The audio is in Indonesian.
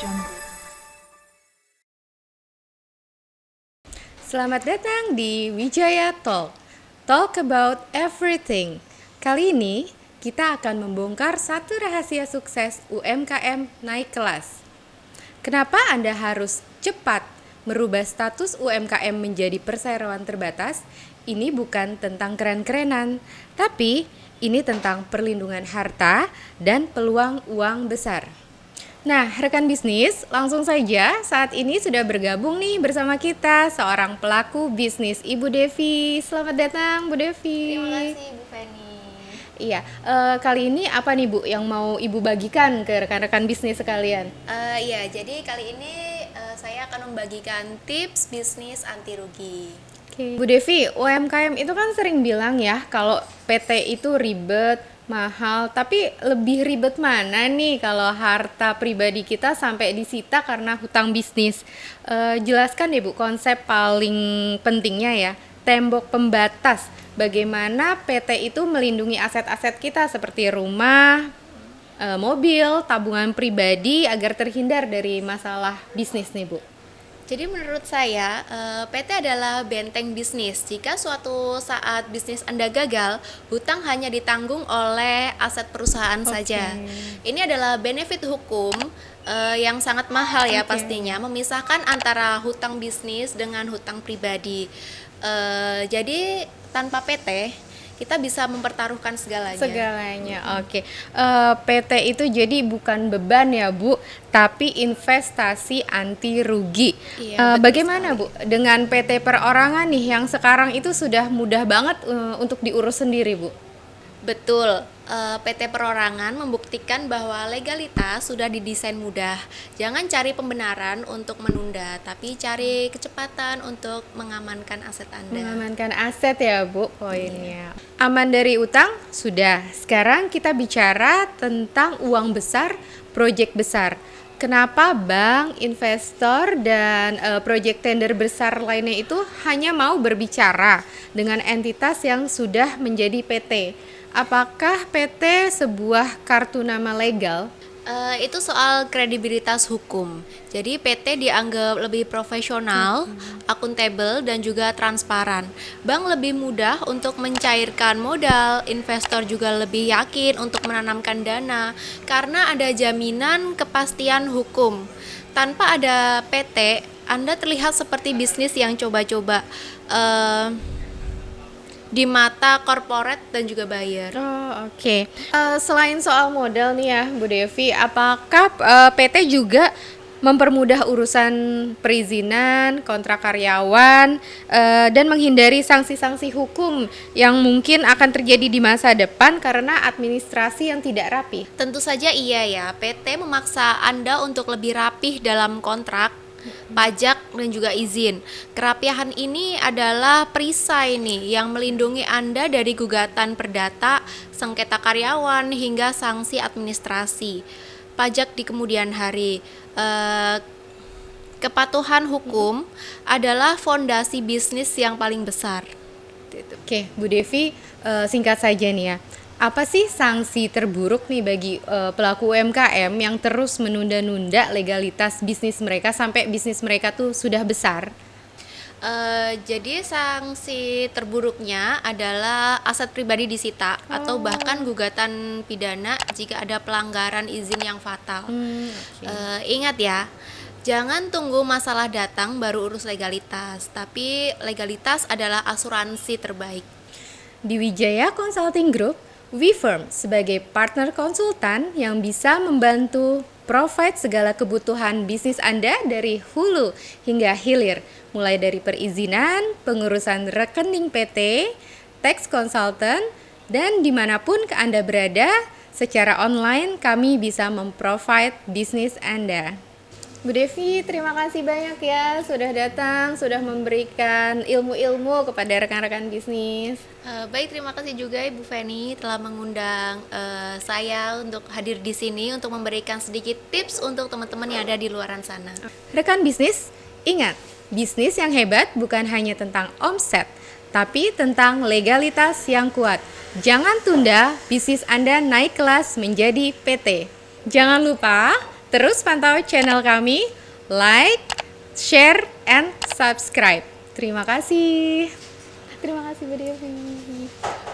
Jambu. Selamat datang di Wijaya Talk, Talk about everything. Kali ini kita akan membongkar satu rahasia sukses UMKM naik kelas. Kenapa Anda harus cepat merubah status UMKM menjadi perseroan terbatas? Ini bukan tentang keren-kerenan, tapi ini tentang perlindungan harta dan peluang uang besar. Nah, rekan bisnis, langsung saja saat ini sudah bergabung nih bersama kita seorang pelaku bisnis, Ibu Devi. Selamat datang, Bu Devi. Terima kasih, Bu Feni. Iya, kali ini apa nih Bu yang mau Ibu bagikan ke rekan-rekan bisnis sekalian? Iya, jadi kali ini saya akan membagikan tips bisnis anti rugi. Oke. Bu Devi, UMKM itu kan sering bilang ya kalau PT itu ribet, mahal, tapi lebih ribet mana nih kalau harta pribadi kita sampai disita karena hutang bisnis? Jelaskan deh Bu konsep paling pentingnya ya, tembok pembatas. Bagaimana PT itu melindungi aset-aset kita seperti rumah, mobil, tabungan pribadi agar terhindar dari masalah bisnis nih Bu. Jadi menurut saya, PT adalah benteng bisnis. Jika suatu saat bisnis Anda gagal, hutang hanya ditanggung oleh aset perusahaan saja. Ini adalah benefit hukum yang sangat mahal ya pastinya, memisahkan antara hutang bisnis dengan hutang pribadi. Jadi tanpa PT, kita bisa mempertaruhkan segalanya. Oke. PT itu jadi bukan beban ya Bu, tapi investasi anti rugi. Iya, betul Bagaimana sekali. Bu dengan PT perorangan nih yang sekarang itu sudah mudah banget untuk diurus sendiri Bu? Betul, PT Perorangan membuktikan bahwa legalitas sudah didesain mudah. Jangan cari pembenaran untuk menunda, tapi cari kecepatan untuk mengamankan aset Anda. Mengamankan aset ya Bu poinnya. Aman dari utang sudah. Sekarang kita bicara tentang uang besar, proyek besar. Kenapa bank, investor, dan proyek tender besar lainnya itu hanya mau berbicara dengan entitas yang sudah menjadi PT? Apakah PT sebuah kartu nama legal? Itu soal kredibilitas hukum. Jadi PT dianggap lebih profesional, akuntabel, dan juga transparan. Bank lebih mudah untuk mencairkan modal, investor juga lebih yakin untuk menanamkan dana karena ada jaminan kepastian hukum. Tanpa ada PT, Anda terlihat seperti bisnis yang coba-coba di mata corporate dan juga buyer. Oh, oke. Selain soal modal nih ya, Bu Devi, apakah PT juga mempermudah urusan perizinan, kontrak karyawan, dan menghindari sanksi-sanksi hukum yang mungkin akan terjadi di masa depan karena administrasi yang tidak rapi? Tentu saja iya ya, PT memaksa Anda untuk lebih rapih dalam kontrak, pajak, dan juga izin. Kerapihan ini adalah perisai nih yang melindungi Anda dari gugatan perdata, sengketa karyawan, hingga sanksi administrasi. Pajak di kemudian hari. Kepatuhan hukum adalah fondasi bisnis yang paling besar. Oke, Bu Devi, singkat saja nih ya. Apa sih sanksi terburuk nih bagi pelaku UMKM yang terus menunda-nunda legalitas bisnis mereka sampai bisnis mereka tuh sudah besar? Jadi sanksi terburuknya adalah aset pribadi disita atau bahkan gugatan pidana jika ada pelanggaran izin yang fatal. Ingat ya, jangan tunggu masalah datang baru urus legalitas, tapi legalitas adalah asuransi terbaik. Di Wijaya Consulting Group, WeFirm sebagai partner konsultan yang bisa membantu provide segala kebutuhan bisnis Anda dari hulu hingga hilir, mulai dari perizinan, pengurusan rekening PT, tax consultant, dan dimanapun Anda berada, secara online kami bisa memprovide bisnis Anda. Bu Devi, terima kasih banyak ya sudah datang, sudah memberikan ilmu-ilmu kepada rekan-rekan bisnis. Baik, terima kasih juga Ibu Feni telah mengundang saya untuk hadir di sini untuk memberikan sedikit tips untuk teman-teman yang ada di luaran sana. Rekan bisnis, ingat, bisnis yang hebat bukan hanya tentang omset, tapi tentang legalitas yang kuat. Jangan tunda bisnis Anda naik kelas menjadi PT. Jangan lupa Terus pantau channel kami, like, share, and subscribe. Terima kasih. Terima kasih Bu Devi.